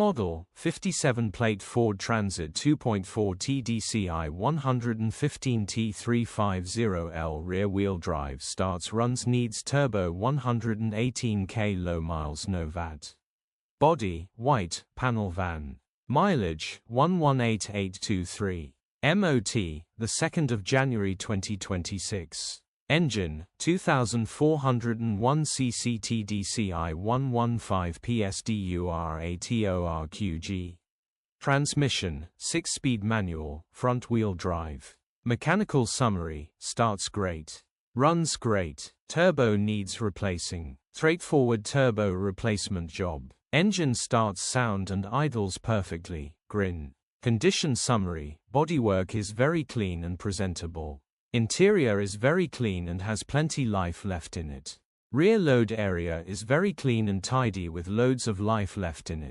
model, 57 plate Ford Transit 2.4 TDCi 115 T350L rear-wheel drive starts runs needs turbo 118k low miles no VAT. Body, white, panel van. Mileage, 118823. MOT, the 2nd of January 2026. Engine, 2401 cc TDCi 115 PS DURATORQ-G. Transmission, 6-speed manual, front-wheel drive. Mechanical summary, starts great. Runs great. Turbo needs replacing. Straightforward turbo replacement job. Engine starts sound and idles perfectly, grin. Condition summary, bodywork is very clean and presentable. Interior is very clean and has plenty life left in it. Rear load area is very clean and tidy with loads of life left in it.